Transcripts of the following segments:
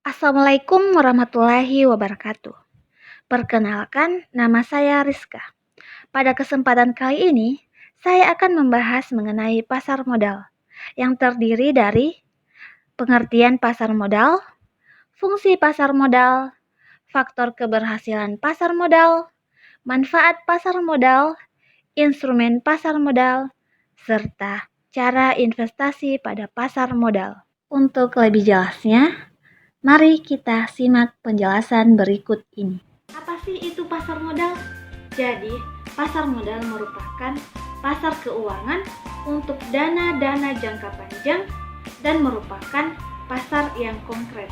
Assalamualaikum warahmatullahi wabarakatuh. Perkenalkan, nama saya Rizka. Pada kesempatan kali ini, saya akan membahas mengenai pasar modal yang terdiri dari pengertian pasar modal, fungsi pasar modal, faktor keberhasilan pasar modal, manfaat pasar modal, instrumen pasar modal, serta cara investasi pada pasar modal. Untuk lebih jelasnya, mari kita simak penjelasan berikut ini. Apa sih itu pasar modal? Jadi, pasar modal merupakan pasar keuangan untuk dana-dana jangka panjang dan merupakan pasar yang konkret.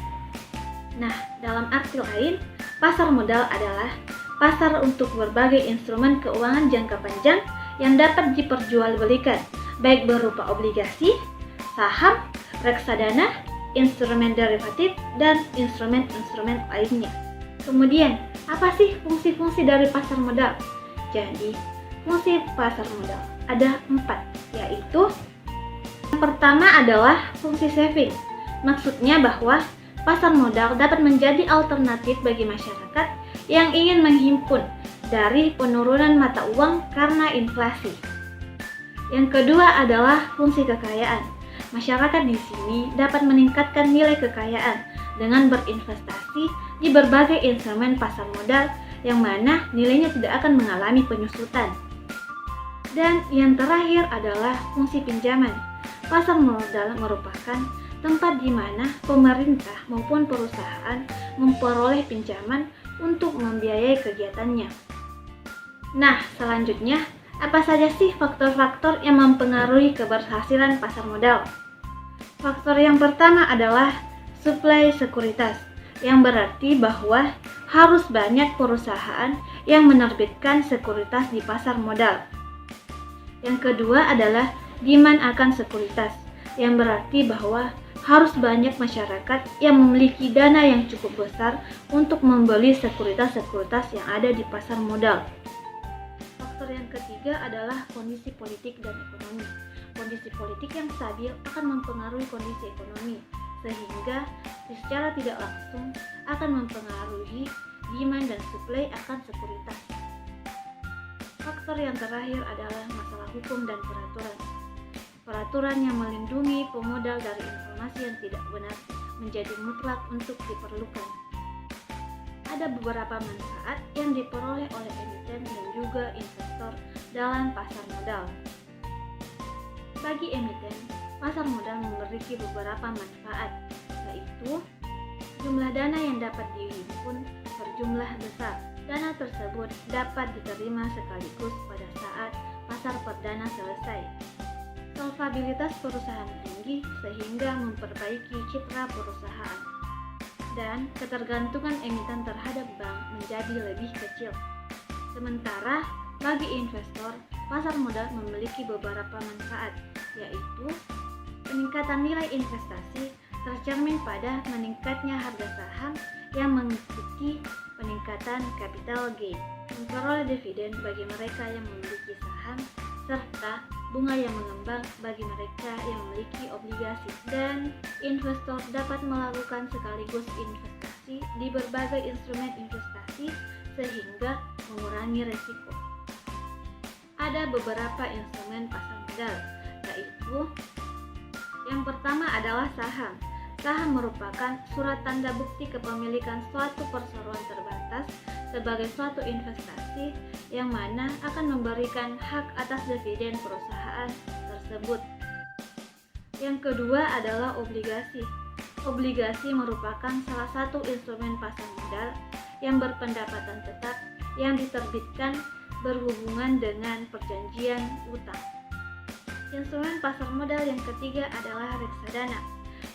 Nah, dalam arti lain, pasar modal adalah pasar untuk berbagai instrumen keuangan jangka panjang yang dapat diperjualbelikan, baik berupa obligasi, saham, reksadana, instrumen derivatif, dan instrumen-instrumen lainnya. Kemudian, apa sih fungsi-fungsi dari pasar modal? Jadi, fungsi pasar modal ada 4, yaitu yang pertama adalah fungsi saving. Maksudnya bahwa pasar modal dapat menjadi alternatif bagi masyarakat yang ingin menghimpun dari penurunan mata uang karena inflasi. Yang kedua adalah fungsi kekayaan. Masyarakat di sini dapat meningkatkan nilai kekayaan dengan berinvestasi di berbagai instrumen pasar modal yang mana nilainya tidak akan mengalami penyusutan. Dan yang terakhir adalah fungsi pinjaman. Pasar modal merupakan tempat di mana pemerintah maupun perusahaan memperoleh pinjaman untuk membiayai kegiatannya. Nah, selanjutnya, apa saja sih faktor-faktor yang mempengaruhi keberhasilan pasar modal? Faktor yang pertama adalah suplai sekuritas, yang berarti bahwa harus banyak perusahaan yang menerbitkan sekuritas di pasar modal. Yang kedua adalah demand akan sekuritas, yang berarti bahwa harus banyak masyarakat yang memiliki dana yang cukup besar untuk membeli sekuritas-sekuritas yang ada di pasar modal. Faktor yang ketiga adalah kondisi politik dan ekonomi. Kondisi politik yang stabil akan mempengaruhi kondisi ekonomi, sehingga secara tidak langsung akan mempengaruhi demand dan supply akan sekuritas. Faktor yang terakhir adalah masalah hukum dan peraturan. Peraturan yang melindungi pemodal dari informasi yang tidak benar menjadi mutlak untuk diperlukan. Ada beberapa manfaat yang diperoleh oleh emiten dan juga investor dalam pasar modal. Bagi emiten, pasar modal memiliki beberapa manfaat, yaitu jumlah dana yang dapat dihimpun berjumlah besar. Dana tersebut dapat diterima sekaligus pada saat pasar perdana selesai. Solvabilitas perusahaan tinggi sehingga memperbaiki citra perusahaan. Dan ketergantungan emiten terhadap bank menjadi lebih kecil. Sementara bagi investor, pasar modal memiliki beberapa manfaat, yaitu peningkatan nilai investasi tercermin pada meningkatnya harga saham yang mengikuti peningkatan capital gain, memperoleh dividen bagi mereka yang memiliki saham, serta bunga yang mengembang bagi mereka yang memiliki obligasi. Dan investor dapat melakukan sekaligus investasi di berbagai instrumen investasi sehingga mengurangi risiko. Ada beberapa instrumen pasar modal, yaitu yang pertama adalah saham. Saham merupakan surat tanda bukti kepemilikan suatu perseroan terbatas sebagai suatu investasi yang mana akan memberikan hak atas dividen perusahaan tersebut. Yang kedua adalah obligasi. Obligasi merupakan salah satu instrumen pasar modal yang berpendapatan tetap yang diterbitkan berhubungan dengan perjanjian utang. Instrumen pasar modal yang ketiga adalah reksadana.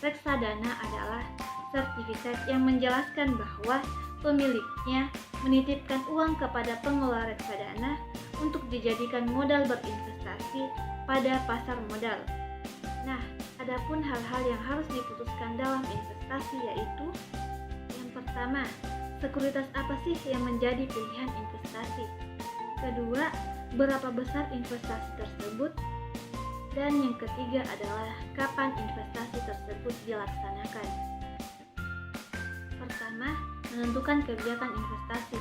Reksadana adalah sertifikat yang menjelaskan bahwa pemiliknya menitipkan uang kepada pengelola reksadana untuk dijadikan modal berinvestasi pada pasar modal. Nah, adapun hal-hal yang harus diputuskan dalam investasi yaitu yang pertama, sekuritas apa sih yang menjadi pilihan investasi? Kedua, berapa besar investasi tersebut? Dan yang ketiga adalah kapan investasi tersebut dilaksanakan. Pertama, menentukan kebijakan investasi.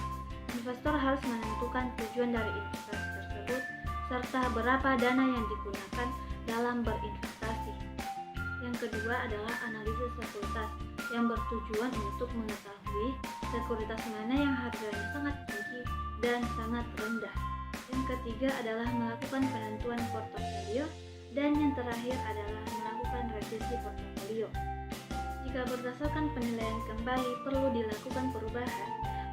Investor harus menentukan tujuan dari investasi tersebut serta berapa dana yang digunakan dalam berinvestasi. Yang kedua adalah analisis sekuritas yang bertujuan untuk mengetahui sekuritas mana yang harganya sangat tinggi dan sangat rendah. Yang ketiga adalah melakukan penentuan portofolio, dan yang terakhir adalah melakukan revisi portofolio. Jika berdasarkan penilaian kembali perlu dilakukan perubahan,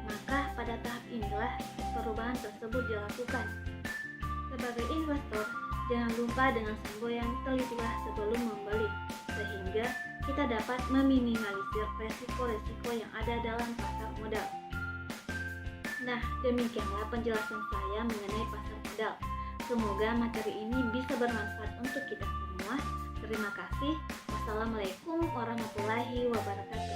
maka pada tahap inilah perubahan tersebut dilakukan. Sebagai investor, jangan lupa dengan semboyan telitilah sebelum membeli, sehingga kita dapat meminimalisir resiko-resiko yang ada dalam pasar modal. Nah, demikianlah penjelasan saya mengenai pasar modal. Semoga materi ini bisa bermanfaat untuk kita semua. Terima kasih. Wassalamualaikum warahmatullahi wabarakatuh.